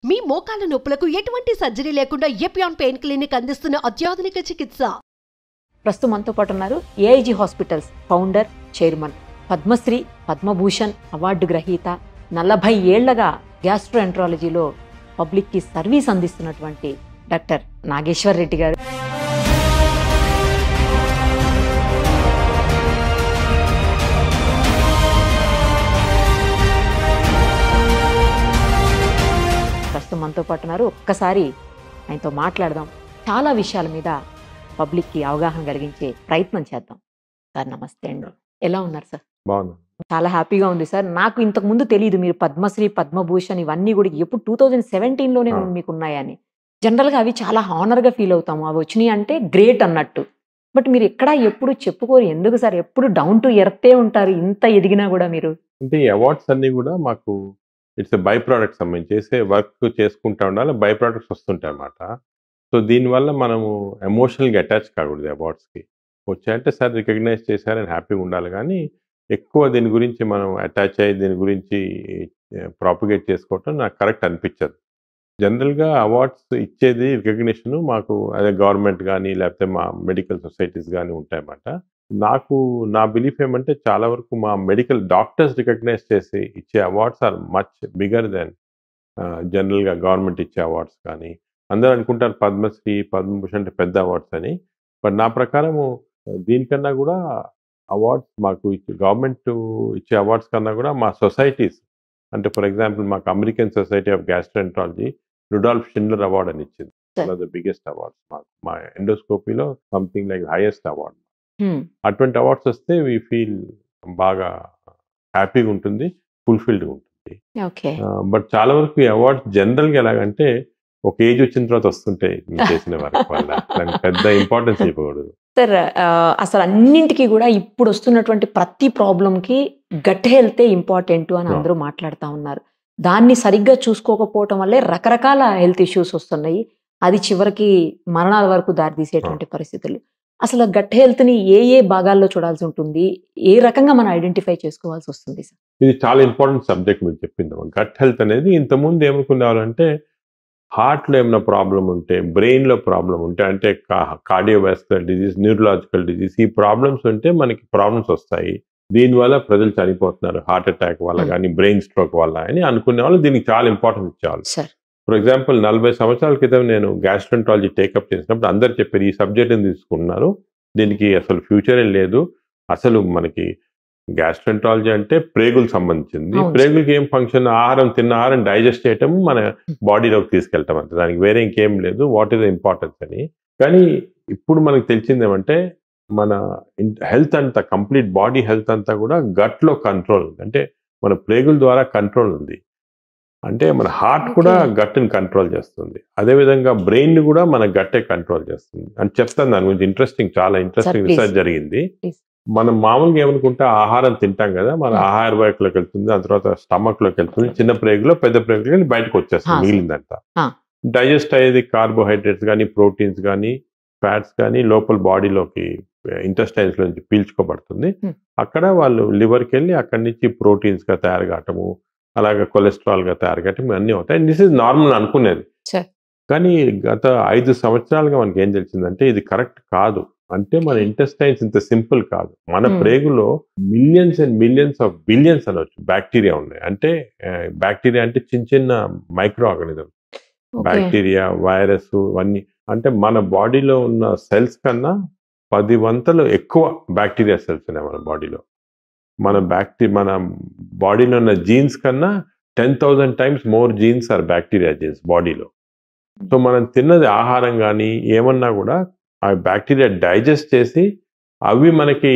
మీ మోకాల నొప్పులకు ఎటువంటి సర్జరీ లేకుండా ఎపియాన్ పెయిన్ క్లినిక్ అందిస్తున్న అత్యాధునిక చికిత్స. ప్రస్తుతం మనతో పాటు ఉన్నారు AIG hospitals founder, chairman, Padmashri, Padma Bhushan award గ్రహీత, 40 ఏళ్లగా గ్యాస్ట్రోఎంట్రాలజీలో పబ్లిక్కి సర్వీస్ అందిస్తున్నటువంటి డాక్టర్ నాగేశ్వర్ రెడ్డి గారు. ప్రస్తుతం మనతో పాటు ఉన్నారు. ఒక్కసారి ఆయనతో మాట్లాడదాం. చాలా విషయాల మీద పబ్లిక్కి అవగాహన కలిగించే ప్రయత్నం చేద్దాం. సార్ నమస్తే అండి, ఎలా ఉన్నారు సార్? బాగున్నా, చాలా హ్యాపీగా ఉంది సార్. నాకు ఇంతకు ముందు తెలియదు మీరు పద్మశ్రీ, పద్మభూషణ్ ఇవన్నీ కూడా ఎప్పుడు 2017లోనే మీకు ఉన్నాయని. జనరల్గా అవి చాలా హానర్గా ఫీల్ అవుతాము, అవి వచ్చినాయి అంటే గ్రేట్ అన్నట్టు. బట్ మీరు ఎక్కడా ఎప్పుడు చెప్పుకోరు, ఎందుకు సార్? ఎప్పుడు డౌన్ టు ఎర్తే ఉంటారు ఇంత ఎదిగినా కూడా మీరు. అంటే ఈ అవార్డ్స్ అన్ని కూడా మాకు ఇట్స్ బై ప్రోడక్ట్స్, మేము చేసే వర్క్ చేసుకుంటా ఉండాలి, బై ప్రోడక్ట్స్ వస్తుంటాయి అన్నమాట. సో దీనివల్ల మనము ఎమోషనల్గా అటాచ్ కాకూడదు అవార్డ్స్కి. వచ్చాయంటే సార్ రికగ్నైజ్ చేశారని హ్యాపీగా ఉండాలి, కానీ ఎక్కువ దీని గురించి మనం అటాచ్ అయ్యి దీని గురించి ప్రాపగేట్ చేసుకోవటం నాకు కరెక్ట్ అనిపించదు. జనరల్గా అవార్డ్స్ ఇచ్చేది రికగ్నిషన్ మాకు అదే గవర్నమెంట్ కానీ లేకపోతే మా మెడికల్ సొసైటీస్ కానీ ఉంటాయన్నమాట. నా బిలీఫ్ ఏమంటే చాలా వరకు మా మెడికల్ డాక్టర్స్ రికగ్నైజ్ చేసి ఇచ్చే awards are much bigger than జనరల్గా గవర్నమెంట్ ఇచ్చే అవార్డ్స్. కానీ అందరూ అనుకుంటారు పద్మశ్రీ, పద్మభూషణ్ అంటే పెద్ద అవార్డ్స్ అని. బట్ నా ప్రకారము దీనికన్నా కూడా అవార్డ్స్ మాకు గవర్నమెంట్ ఇచ్చే అవార్డ్స్ కన్నా కూడా మా సొసైటీస్, అంటే ఫర్ ఎగ్జాంపుల్ మాకు American society of gastroenterology Rudolf Schindler award అని ఇచ్చింది. ద బిగ్గెస్ట్ అవార్డ్స్ మాకు మా ఎండోస్కోపీలో సంథింగ్ లైక్ హైయెస్ట్ అవార్డ్. అటువంటి అవార్డ్స్ వస్తే వీ ఫీల్ బాగా హ్యాపీగా ఉంటుంది, ఫుల్ఫిల్డ్గా ఉంటుంది. బట్ చాలా వరకు ఈ అవార్డ్స్ జనరల్గా ఎలాగంటే ఒక ఏజ్ వచ్చిన తర్వాత వస్తుంటాయి చేసిన వర్క్ వల్ల, దానికి పెద్ద ఇంపార్టెన్స్ ఇవ్వకూడదు. సార్ అసలు అన్నింటికీ కూడా ఇప్పుడు వస్తున్నటువంటి ప్రతి ప్రాబ్లంకి గట్ హెల్తే ఇంపార్టెంట్ అని అందరూ మాట్లాడుతూ ఉన్నారు. దాన్ని సరిగ్గా చూసుకోకపోవటం వల్లే రకరకాల హెల్త్ ఇష్యూస్ వస్తున్నాయి, అది చివరికి మరణాల వరకు దారితీసేటువంటి పరిస్థితులు. అసలు గట్ హెల్త్ని ఏ ఏ భాగాల్లో చూడాల్సి ఉంటుంది, ఏ రకంగా మనం ఐడెంటిఫై చేసుకోవాల్సి వస్తుంది సార్? ఇది చాలా ఇంపార్టెంట్ సబ్జెక్ట్ మీరు చెప్పింది. గట్ హెల్త్ అనేది ఇంతకుముందు ఏమనుకునేవాళ్ళంటే హార్ట్లో ఏమైనా ప్రాబ్లం ఉంటే, బ్రెయిన్లో ప్రాబ్లం ఉంటే, అంటే కార్డియోవాస్కులర్ డిజీజ్, న్యూరలాజికల్ డిజీజ్, ఈ ప్రాబ్లమ్స్ ఉంటే మనకి ప్రాబ్లమ్స్ వస్తాయి, దీనివల్ల ప్రజలు చనిపోతున్నారు హార్ట్ అటాక్ వల్ల కానీ బ్రెయిన్ స్ట్రోక్ వల్ల అని అనుకునే వాళ్ళు దీనికి చాలా ఇంపార్టెన్స్ ఇచ్చేవాళ్ళు. ఫర్ ఎగ్జాంపుల్ 40 సంవత్సరాల క్రితం నేను గ్యాస్ట్రోఎంట్రాలజీ టేకప్ చేసినప్పుడు అందరు చెప్పారు ఈ సబ్జెక్ట్ని తీసుకున్నారు, దీనికి అసలు ఫ్యూచరే లేదు, అసలు మనకి గ్యాస్ట్రోఎంట్రాలజీ అంటే ప్రేగులకు సంబంధించింది, ప్రేగులకి ఏం ఫంక్షన్, తిన్న ఆహారం డైజెస్ట్ చేయటం, మన బాడీలోకి తీసుకెళ్ళటం అంతే, దానికి వేరే ఇంకేం లేదు, వాట్ ఈస్ ద ఇంపార్టెన్స్ అని. కానీ ఇప్పుడు మనకు తెలిసింది ఏమంటే మన హెల్త్ అంతా, కంప్లీట్ బాడీ హెల్త్ అంతా కూడా గట్లో కంట్రోల్ ఉంది. అంటే మన ప్రేగుల ద్వారా కంట్రోల్ ఉంది, అంటే మన హార్ట్ కూడా గట్ని కంట్రోల్ చేస్తుంది, అదేవిధంగా బ్రెయిన్ కూడా మన గట్టే కంట్రోల్ చేస్తుంది అని చెప్తాను. దాని గురించి చాలా ఇంట్రెస్టింగ్ రీసెర్చ్ జరిగింది. మనం మామూలుగా ఏమనుకుంటే ఆహారం తింటాం కదా, మన ఆహార వాహికలోకి వెళ్తుంది, ఆ తర్వాత స్టమక్లోకి వెళ్తుంది, చిన్న ప్రేగులో పెద్ద ప్రేగులు వెళ్ళి బయటకు వచ్చేస్తుంది, మిగిలిందంతా డైజెస్ట్ అయ్యేది కార్బోహైడ్రేట్స్ కానీ ప్రోటీన్స్ కానీ ఫ్యాట్స్ కానీ లోపల బాడీలోకి ఇంటెస్టైన్స్ నుంచి పీల్చుకోబడుతుంది. అక్కడ వాళ్ళు లివర్కి వెళ్ళి అక్కడి నుంచి ప్రోటీన్స్గా తయారు కావటము, అలాగే కొలెస్ట్రాల్గా తయారు కావటం అన్నీ అవుతాయి. దిస్ ఇస్ నార్మల్ అనుకునేది. కానీ గత 5 సంవత్సరాలుగా మనకి ఏం తెలిసిందంటే ఇది కరెక్ట్ కాదు. అంటే మన ఇంటెస్టైన్స్ ఇంత సింపుల్ కాదు, మన ప్రేగులో millions and millions of billions అనొచ్చు బ్యాక్టీరియా ఉన్నాయి. అంటే బ్యాక్టీరియా అంటే చిన్న చిన్న మైక్రో ఆర్గానిజం, బ్యాక్టీరియా, వైరస్ ఇవన్నీ. అంటే మన బాడీలో ఉన్న సెల్స్ కన్నా 10 వంతులు ఎక్కువ బ్యాక్టీరియా సెల్స్ ఉన్నాయి మన బాడీలో. మన బాడీలో ఉన్న జీన్స్ కన్నా 10,000 times more genes are bacteria genes బాడీలో. సో మనం తిన్నది ఆహారం కానీ ఏమన్నా కూడా ఆ బ్యాక్టీరియా డైజెస్ట్ చేసి అవి మనకి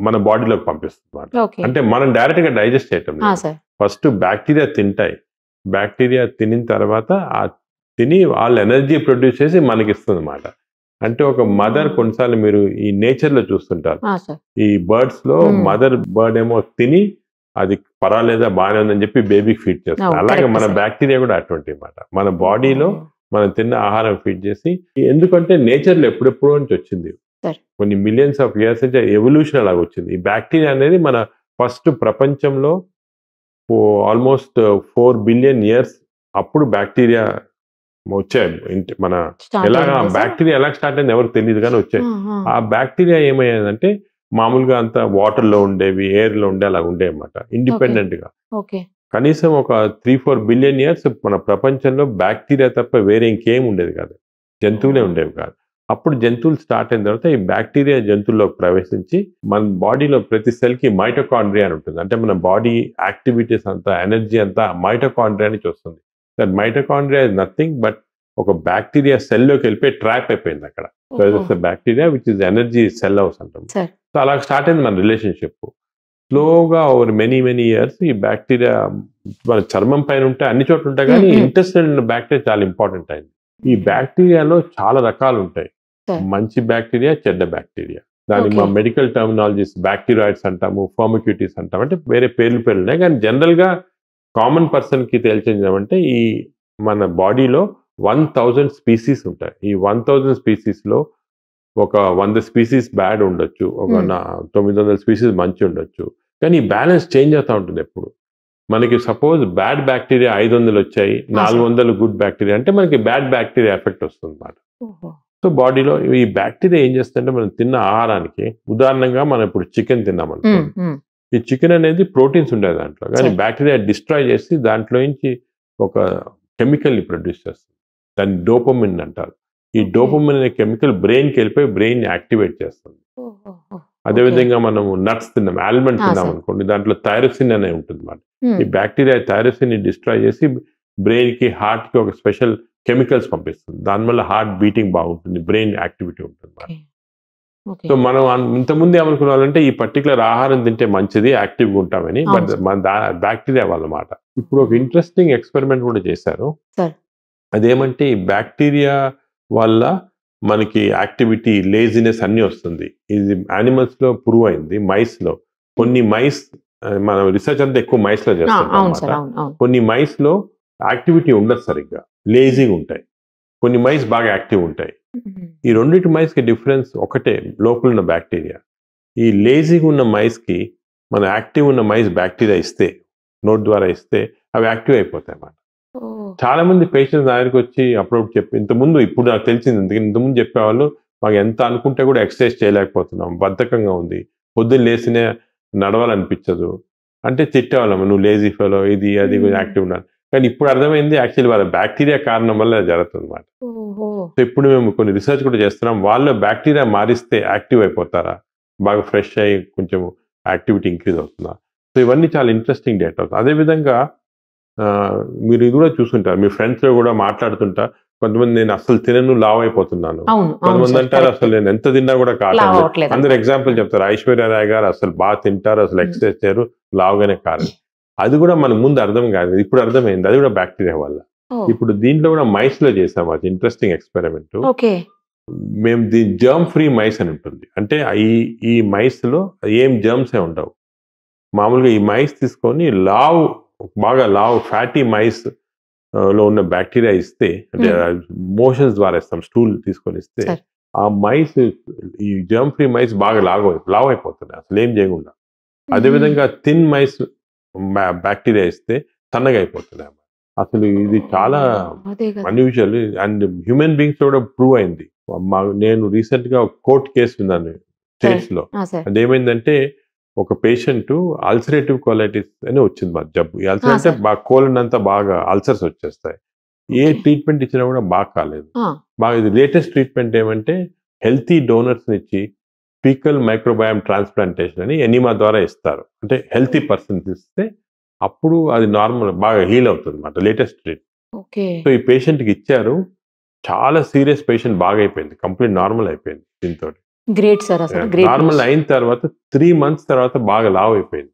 మన బాడీలోకి పంపిస్తుంది. అంటే మనం డైరెక్ట్గా డైజెస్ట్ చేయటం, ఫస్ట్ బ్యాక్టీరియా తింటాయి, బ్యాక్టీరియా తినిన తర్వాత తిని వాళ్ళు ఎనర్జీ ప్రొడ్యూస్ చేసి మనకి ఇస్తుంది అన్నమాట. అంటే ఒక మదర్, కొన్నిసార్లు మీరు ఈ నేచర్లో చూస్తుంటారు, ఈ బర్డ్స్లో మదర్ బర్డ్ ఏమో తిని అది పర్వాలేదా బాగానే ఉందని చెప్పి బేబీకి ఫీడ్ చేస్తారు. అలాగే మన బ్యాక్టీరియా కూడా అటువంటి అన్నమాట, మన బాడీలో మనం తిన్న ఆహారం ఫీడ్ చేసి. ఎందుకంటే నేచర్లో ఎప్పుడెప్పుడో నుంచి వచ్చింది, కొన్ని మిలియన్స్ ఆఫ్ ఇయర్స్ నుంచి ఎవల్యూషన్ అలాగ వచ్చింది. ఈ బ్యాక్టీరియా అనేది మన ఫస్ట్ ప్రపంచంలో ఆల్మోస్ట్ 4 బిలియన్ ఇయర్స్ అప్పుడు బ్యాక్టీరియా వచ్చాయి. మన ఎలాగా బ్యాక్టీరియా ఎలా స్టార్ట్ అయింది ఎవరికి తెలియదు కానీ వచ్చాయి. ఆ బ్యాక్టీరియా ఏమయ్యేదంటే మామూలుగా అంతా వాటర్ లో ఉండేవి, ఎయిర్ లో ఉండే అలా ఉండే అన్నమాట, ఇండిపెండెంట్ గా. కనీసం ఒక 3-4 బిలియన్ ఇయర్స్ మన ప్రపంచంలో బ్యాక్టీరియా తప్ప వేరే ఇంకేం ఉండేది కాదు, జంతువులే ఉండేవి కాదు. అప్పుడు జంతువులు స్టార్ట్ అయిన తర్వాత ఈ బ్యాక్టీరియా జంతువుల్లోకి ప్రవేశించి మన బాడీలో ప్రతి సెల్ కి మైటోకాండ్రియా అని ఉంటుంది. అంటే మన బాడీ యాక్టివిటీస్ అంతా, ఎనర్జీ అంతా మైటోకాండ్రియా నుంచి వస్తుంది. That mitochondria is nothing but ఒక బ్యాక్టీరియా సెల్లోకి వెళ్ళిపోయి ట్రాప్ అయిపోయింది అక్కడ. So it's bacteria which is energy cell house అంటాం. సో అలా స్టార్ట్ అయింది మన రిలేషన్షిప్. స్లోగా ఓవర్ మెనీ ఇయర్స్ ఈ బ్యాక్టీరియా మన చర్మం పైన ఉంటే అన్ని చోట్ల ఉంటాయి, కానీ ఇంటెస్టైనల్ ఉన్న బ్యాక్టీరియా చాలా ఇంపార్టెంట్ అయింది. ఈ బ్యాక్టీరియాలో చాలా రకాలు ఉంటాయి, మంచి బ్యాక్టీరియా, చెడ్డ బ్యాక్టీరియా. దాన్ని మా మెడికల్ టర్మినాలజీస్ బ్యాక్టీరియాయిడ్స్ అంటాము, ఫర్మిక్యూటీస్ అంటాము, అంటే వేరే పేర్లు ఉన్నాయి. కానీ జనరల్ గా కామన్ పర్సన్ కి తెలిసిందేమంటే ఈ మన బాడీలో 1000 స్పీసీస్ ఉంటాయి. ఈ 1000 స్పీసీస్ లో ఒక 100 స్పీసీస్ బ్యాడ్ ఉండొచ్చు, ఒక 900 స్పీసీస్ మంచి ఉండొచ్చు. కానీ ఈ బ్యాలెన్స్ చేంజ్ అవుతూ ఉంటుంది ఎప్పుడు. మనకి సపోజ్ బ్యాడ్ బ్యాక్టీరియా 500 వచ్చాయి, 400 గుడ్ బ్యాక్టీరియా అంటే మనకి బ్యాడ్ బ్యాక్టీరియా ఎఫెక్ట్ వస్తుంది అన్నమాట. సో బాడీలో ఈ బ్యాక్టీరియా ఏం చేస్తుందంటే మనం తిన్న ఆహారానికి, ఉదాహరణంగా మనం ఇప్పుడు చికెన్ తిన్నామనుకోండి, ఈ చికెన్ అనేది ప్రోటీన్స్ ఉండేది దాంట్లో, కానీ బ్యాక్టీరియా డిస్ట్రాయ్ చేసి దాంట్లో నుంచి ఒక కెమికల్ ని ప్రొడ్యూస్ చేస్తుంది. దాన్ని డోపమిన్ అంటారు. ఈ డోపమిన్ అనే కెమికల్ బ్రెయిన్ కి వెళ్ళిపోయి బ్రెయిన్ యాక్టివేట్ చేస్తుంది. అదేవిధంగా మనము నట్స్ తిన్నాం, ఆల్మండ్ తిన్నాం అనుకోండి, దాంట్లో థైరోసిన్ అనే ఉంటుంది అన్నమాట. ఈ బ్యాక్టీరియా థైరోసిన్ ని డిస్ట్రాయ్ చేసి బ్రెయిన్ కి, హార్ట్ కి ఒక స్పెషల్ కెమికల్స్ పంపిస్తుంది. దానివల్ల హార్ట్ బీటింగ్ బాగుంటుంది, బ్రెయిన్ యాక్టివిటీ ఉంటుంది. సో మనం ఇంతకుముందు ఏమనుకున్నామంటే ఈ పర్టికులర్ ఆహారం తింటే మంచిది, యాక్టివ్గా ఉంటామని, బట్ మన బ్యాక్టీరియా వాళ్ళమాట. ఇప్పుడు ఒక ఇంట్రెస్టింగ్ ఎక్స్పెరిమెంట్ కూడా చేశారు. అదేమంటే ఈ బ్యాక్టీరియా వల్ల మనకి యాక్టివిటీ, లేజినెస్ అన్ని వస్తుంది. ఇది యానిమల్స్ లో ప్రూవ్ అయింది. మైస్ లో కొన్ని మైస్, మనం రీసెర్చ్ అంతా ఎక్కువ మైస్ లో చేస్తాం. కొన్ని మైస్ లో యాక్టివిటీ ఉండదు సరిగ్గా, లేజీగా ఉంటాయి. కొన్ని మైస్ బాగా యాక్టివ్ ఉంటాయి. ఈ రెండింటి మైస్ కి డిఫరెన్స్ ఒకటే, లోపల ఉన్న బ్యాక్టీరియా. ఈ లేజీగా ఉన్న మైస్ కి మన యాక్టివ్ ఉన్న మైస్ బ్యాక్టీరియా ఇస్తే, నోట్ ద్వారా ఇస్తే, అవి యాక్టివ్ అయిపోతాయి అన్నమాట. చాలా మంది పేషెంట్స్ నా దగ్గరికి వచ్చి అప్పుడప్పుడు చెప్పి, ఇంతకుముందు, ఇప్పుడు నాకు తెలిసింది, ఇంతకుముందు చెప్పేవాళ్ళు మాకు ఎంత అనుకుంటే కూడా ఎక్సర్సైజ్ చేయలేకపోతున్నాం, బద్ధకంగా ఉంది, పొద్దున్న లేసినే నడవాలనిపించదు అంటే తిట్టేవాళ్ళం, నువ్వు లేజీ ఫెలో, ఇది అది యాక్టివ్ ఉన్నాను. కానీ ఇప్పుడు అర్థమైంది యాక్చువల్లీ వాళ్ళ బ్యాక్టీరియా కారణం వల్ల జరుగుతుంది అన్నమాట. సో ఇప్పుడు మేము కొన్ని రీసెర్చ్ కూడా చేస్తున్నాం, వాళ్ళ బ్యాక్టీరియా మారిస్తే యాక్టివ్ అయిపోతారా, బాగా ఫ్రెష్ అయ్యి కొంచెం యాక్టివిటీ ఇంక్రీజ్ అవుతుందా. సో ఇవన్నీ చాలా ఇంట్రెస్టింగ్ డేటా అవుతుంది. అదేవిధంగా మీరు ఇది కూడా చూస్తుంటారు, మీ ఫ్రెండ్స్ లో కూడా మాట్లాడుతుంటా, కొంతమంది నేను అసలు తినను, లావ్ అయిపోతున్నాను, కొంతమంది అంటారు అసలు నేను ఎంత తిన్నా కూడా కావట్లేదు. అందరు ఎగ్జాంపుల్ చెప్తారు, ఐశ్వర్య రాయ్ గారు అసలు బాగా తింటారు, అసలు ఎక్సర్సైజ్ చేయరు, లావుగానే కాదు. అది కూడా మనకు ముందు అర్థం కాదు, ఇప్పుడు అర్థమైంది, అది కూడా బ్యాక్టీరియా వల్ల. ఇప్పుడు దీంట్లో కూడా మైస్ లో చేసాం, అది ఇంట్రెస్టింగ్ ఎక్స్పెరిమెంట్. మేము దీని జర్మ్ ఫ్రీ మైస్ అని ఉంటుంది. అంటే ఈ మైస్ లో ఏం జర్మ్స్ ఏ ఉండవు. మామూలుగా ఈ మైస్ తీసుకొని బాగా లావ్ ఫ్యాటీ మైస్ లో ఉన్న బ్యాక్టీరియా ఇస్తే, అంటే మోషన్స్ ద్వారా ఇస్తాం, స్టూల్ తీసుకొని ఇస్తే, ఆ మైస్, ఈ జర్మ్ ఫ్రీ మైస్ బాగా లావ్ అయిపోతున్నాయి అసలు ఏం చేయకుండా. అదేవిధంగా థిన్ మైస్ బ్యాక్టీరియా ఇస్తే సన్నగా అయిపోతున్నాయి. అసలు ఇది చాలా అన్యూజువల్ అండ్ హ్యూమన్ బీయింగ్స్ కూడా ప్రూవ్ అయింది. నేను రీసెంట్ గా కోర్ట్ కేసు విన్నాను స్టేట్స్ లో. అదేమైందంటే ఒక పేషెంట్ అల్సరేటివ్ కోలైటిస్ అని వచ్చింది మా జబ్బు. ఈ అల్సర్ అంటే బాగా కోలన్ అంతా బాగా అల్సర్స్ వచ్చేస్తాయి. ఏ ట్రీట్మెంట్ ఇచ్చినా కూడా బాగా కాలేదు. బాగా ఇది లేటెస్ట్ ట్రీట్మెంట్ ఏమంటే హెల్తీ డోనర్స్ ఇచ్చి ఫీకల్ మైక్రోబయామ్ ట్రాన్స్ప్లాంటేషన్ అని ఎనిమా ద్వారా ఇస్తారు. అంటే హెల్తీ పర్సన్స్ ఇస్తే అప్పుడు అది నార్మల్ బాగా హీల్ అవుతుంది అన్నమాట, లేటెస్ట్ ట్రీట్మెంట్. సో ఈ పేషెంట్కి ఇచ్చారు, చాలా సీరియస్ పేషెంట్ బాగా అయిపోయింది, కంప్లీట్ నార్మల్ అయిపోయింది దీంతో. Great sir. అసలు నార్మల్ అయిన తర్వాత 3 months తర్వాత బాగా లావ్ అయిపోయింది.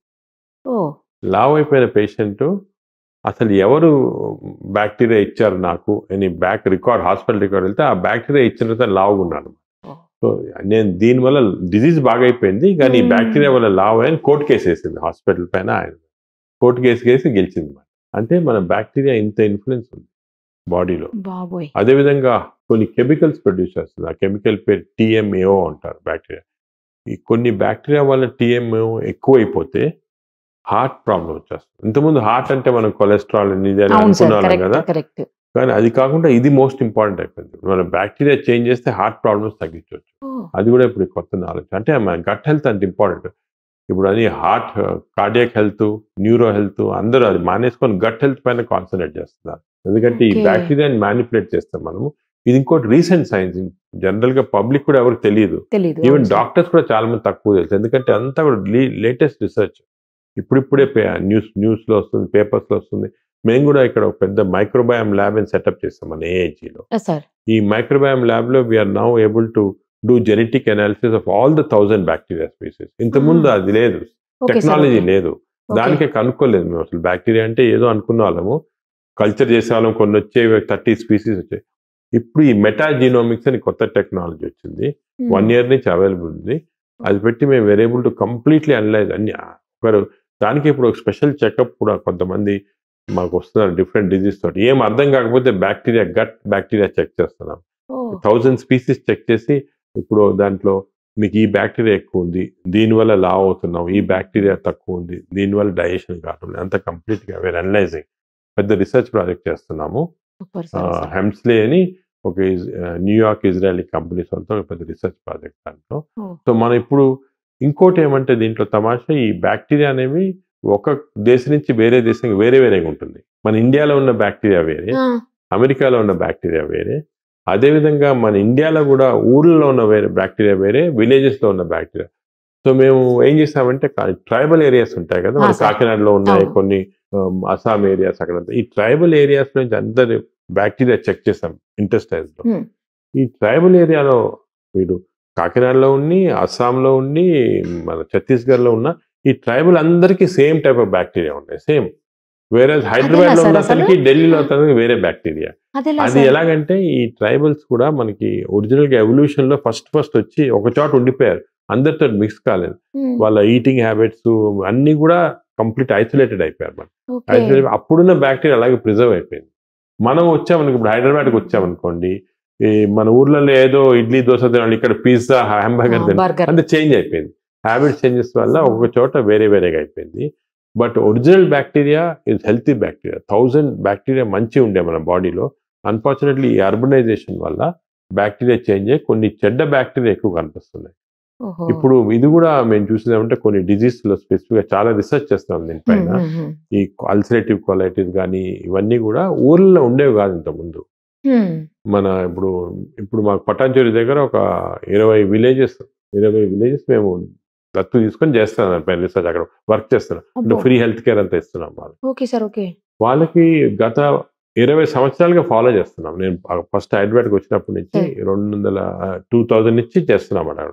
లావ్ అయిపోయిన పేషెంట్ అసలు ఎవరు బ్యాక్టీరియా ఇచ్చారు నాకు అని బ్యాక్ రికార్డ్, హాస్పిటల్ రికార్డ్ వెళ్తే ఆ బ్యాక్టీరియా ఇచ్చిన తర్వాత లావ్ ఉన్నాను. సో నేను దీనివల్ల డిజీజ్ బాగా అయిపోయింది, కానీ ఈ బ్యాక్టీరియా వల్ల లావ్ అని కోర్టు కేసు వేసింది హాస్పిటల్ పైన. ఆయన కోర్టు కేసు వేసి గెలిచింది. అంటే మన బ్యాక్టీరియా ఇంత ఇన్ఫ్లుయెన్స్ ఉంది బాడీలో. అదేవిధంగా కొన్ని కెమికల్స్ ప్రొడ్యూస్ చేస్తుంది. ఆ కెమికల్ పేరు TMAO అంటారు బ్యాక్టీరియా. ఈ కొన్ని బ్యాక్టీరియా వల్ల TMAO ఎక్కువైపోతే హార్ట్ ప్రాబ్లం వచ్చేస్తుంది. ఇంతకుముందు హార్ట్ అంటే మనం కొలెస్ట్రాల్ ఇది అని అవును సార్, అనుకున్నాం కదా, కరెక్ట్. కానీ అది కాకుండా ఇది మోస్ట్ ఇంపార్టెంట్ అయిపోయింది. మనం బ్యాక్టీరియా చేంజ్ చేస్తే హార్ట్ ప్రాబ్లమ్స్ తగ్గించవచ్చు. అది కూడా ఇప్పుడు కొత్త నాలెడ్జ్. అంటే మన గట్ హెల్త్ అంత ఇంపార్టెంట్. ఇప్పుడు అది heart, cardiac health, neuro health అందరూ అది మానేసుకొని గట్ హెల్త్ పైన కాన్సన్ట్రేట్ చేస్తున్నారు. ఎందుకంటే ఈ Okay. బ్యాక్టీరియాని మ్యానిపులేట్ చేస్తాం మనము. ఇది ఇంకోటి రీసెంట్ సైన్స్. జనరల్ గా పబ్లిక్ కూడా ఎవరికి తెలియదు. ఈవెన్ డాక్టర్స్ కూడా చాలా మంది తక్కువ తెలుసు. ఎందుకంటే అంతా కూడా లేటెస్ట్ రీసెర్చ్ ఇప్పుడిప్పుడే న్యూస్ లో వస్తుంది, పేపర్స్ లో వస్తుంది. మేము కూడా ఇక్కడ ఒక పెద్ద మైక్రోబయామ్ ల్యాబ్ అని సెటప్ చేస్తాం మన ఏఐజీలో. సార్. ఈ మైక్రోబయామ్ ల్యాబ్ లో we are now able to do genetic analysis of all the 1000 bacteria species. ఇంతకుముందు అది లేదు, టెక్నాలజీ లేదు, దానికే కనుక్కోలేదు మేము. అసలు బ్యాక్టీరియా అంటే ఏదో అనుకున్న వాళ్ళము, కల్చర్ చేసే వాళ్ళం, కొన్ని వచ్చేవి 30 స్పీసీస్ వచ్చాయి. ఇప్పుడు ఈ మెటాజీనోమిక్స్ అని కొత్త టెక్నాలజీ వచ్చింది, 1 year నుంచి అవైలబుల్ ఉంది. అది పెట్టి మేము were able to completely analyze అన్ని. దానికి ఇప్పుడు ఒక స్పెషల్ చెకప్ కూడా కొంతమంది మాకు వస్తున్నారు డిఫరెంట్ డిజీజ్ తోటి. ఏం అర్థం కాకపోతే గట్ బ్యాక్టీరియా చెక్ చేస్తున్నాం. 1000 స్పీసీస్ చెక్ చేసి ఇప్పుడు దాంట్లో మీకు ఈ బ్యాక్టీరియా ఎక్కువ ఉంది, దీనివల్ల లావ్ అవుతున్నాం, ఈ బ్యాక్టీరియా తక్కువ ఉంది, దీనివల్ల డైజెషన్ కావడం, అంత కంప్లీట్గా వేరే అనలైజింగ్ పెద్ద రీసెర్చ్ ప్రాజెక్ట్ చేస్తున్నాము. హెమ్స్లే అని ఒక న్యూయార్క్ ఇజ్రాయలీ కంపెనీస్ వాళ్ళతో పెద్ద రీసెర్చ్ ప్రాజెక్ట్ దాంట్లో. సో మనం ఇప్పుడు ఇంకోటి ఏమంటే దీంట్లో తమాషా, ఈ బ్యాక్టీరియా అనేవి ఒక దేశం నుంచి వేరే దేశానికి వేరేగా ఉంటుంది. మన ఇండియాలో ఉన్న బ్యాక్టీరియా వేరే, అమెరికాలో ఉన్న బ్యాక్టీరియా వేరే, అదేవిధంగా మన ఇండియాలో కూడా ఊర్లలో ఉన్న వేరే బ్యాక్టీరియా వేరే, విలేజెస్లో ఉన్న బ్యాక్టీరియా. సో మేము ఏం చేసామంటే ట్రైబల్ ఏరియాస్ ఉంటాయి కదా, మన కాకినాడలో ఉన్నాయి కొన్ని, అస్సాం ఏరియాస్, అక్కడ ఈ ట్రైబల్ ఏరియాస్ నుంచి అందరు బ్యాక్టీరియా చెక్ చేసాం ఇంటెస్టైన్స్ లో. ఈ ట్రైబల్ ఏరియాలో మీరు కాకినాడలో ఉండి, అస్సాంలో ఉండి, మన ఛత్తీస్గఢ్లో ఉన్న ఈ ట్రైబల్ అందరికీ సేమ్ టైప్ ఆఫ్ బ్యాక్టీరియా ఉన్నాయి, సేమ్. వేరే హైదరాబాద్ లో ఉన్న అతనికి, ఢిల్లీలో అతనికి వేరే బ్యాక్టీరియా. అది ఎలాగంటే ఈ ట్రైబల్స్ కూడా మనకి ఒరిజినల్ గా ఎవల్యూషన్ లో ఫస్ట్ వచ్చి ఒక చోట ఉండిపోయారు, అందరితో మిక్స్ కాలేదు. వాళ్ళ ఈటింగ్ హ్యాబిట్స్ అన్ని కూడా కంప్లీట్ ఐసోలేటెడ్ అయిపోయారు. మనం అప్పుడున్న బ్యాక్టీరియా అలాగే ప్రిజర్వ్ అయిపోయింది. మనం వచ్చామనుకో, ఇప్పుడు హైదరాబాద్కి వచ్చామనుకోండి, మన ఊర్లలో ఏదో ఇడ్లీ దోశ తినాలి, ఇక్కడ పిజ్జా హ్యాంబర్గర్ తినాలి, అంటే చేంజ్ అయిపోయింది. హ్యాబిట్ చేంజెస్ వల్ల ఒక చోట వేరేగా అయిపోయింది. But original bacteria is healthy bacteria. 1000 bacteria మంచి ఉండే మన బాడీలో. అన్ఫార్చునేట్లీ ఈ అర్బనైజేషన్ వల్ల బ్యాక్టీరియా చేంజ్ అయ్యి కొన్ని చెడ్డ బ్యాక్టీరియా ఎక్కువ కనిపిస్తున్నాయి. ఇప్పుడు ఇది కూడా మేము చూసినామంటే కొన్ని డిజీజ్ లో స్పెసిఫిక్ గా చాలా రీసెర్చ్ చేస్తున్నాం దీనిపైన. ఈ అల్సరేటివ్ కొలైటిస్ కానీ ఇవన్నీ కూడా ఊర్లలో ఉండేవి కాదు ఇంత ముందు. మన ఇప్పుడు మాకు పటాన్చేరు దగ్గర ఒక 20 విలేజెస్ మేము దత్తు తీసుకొని చేస్తున్నాం దానిపైన రీసెర్చ్, అక్కడ వర్క్ చేస్తున్నాం. అంటే ఫ్రీ హెల్త్ కేర్ అంతా ఇస్తున్నాం వాళ్ళకి. గత 20 సంవత్సరాలుగా ఫాలో చేస్తున్నాం. నేను ఫస్ట్ హైదరాబాద్కి వచ్చినప్పటి నుంచి 2000 నుంచి చేస్తున్నాం అక్కడ.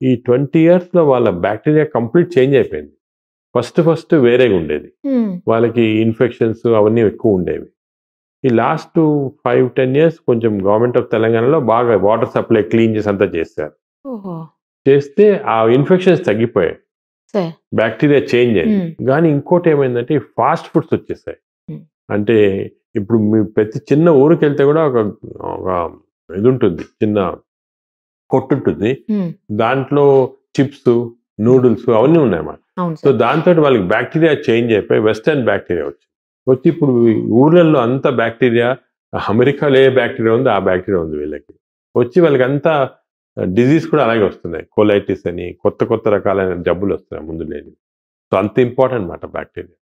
ఈ 20 years లో వాళ్ళ బ్యాక్టీరియా కంప్లీట్ చేంజ్ అయిపోయింది. ఫస్ట్ వేరేగా ఉండేది, వాళ్ళకి ఇన్ఫెక్షన్స్ అవన్నీ ఎక్కువ ఉండేవి. ఈ లాస్ట్ 5-10 years కొంచెం గవర్నమెంట్ ఆఫ్ తెలంగాణలో బాగా వాటర్ సప్లై క్లీన్ చేసి అంతా చేశారు. చేస్తే ఆ ఇన్ఫెక్షన్స్ తగ్గిపోయాయి, బ్యాక్టీరియా చేంజ్ అయింది. కానీ ఇంకోటి ఏమైందంటే ఫాస్ట్ ఫుడ్స్ వచ్చేసాయి. అంటే ఇప్పుడు మీ ప్రతి చిన్న ఊరికి వెళ్తే కూడా ఒక ఇది ఉంటుంది, చిన్న కొట్టు ఉంటుంది, దాంట్లో చిప్స్, నూడిల్స్ అవన్నీ ఉన్నాయన్నమాట. సో దాంతో వాళ్ళకి బ్యాక్టీరియా చేంజ్ అయిపోయి వెస్టర్న్ బ్యాక్టీరియా వచ్చి ఇప్పుడు ఊర్లలో అంత బ్యాక్టీరియా, అమెరికాలో ఏ బ్యాక్టీరియా ఉందో ఆ బ్యాక్టీరియా ఉంది వీళ్ళకి. వచ్చి వాళ్ళకి అంతా డిజీజ్ కూడా అలాగే వస్తున్నాయి, కొలైటిస్ అని, కొత్త రకాలైన జబ్బులు వస్తున్నాయి ముందు లేని. సో అంత ఇంపార్టెంట్ అన్నమాట బ్యాక్టీరియా.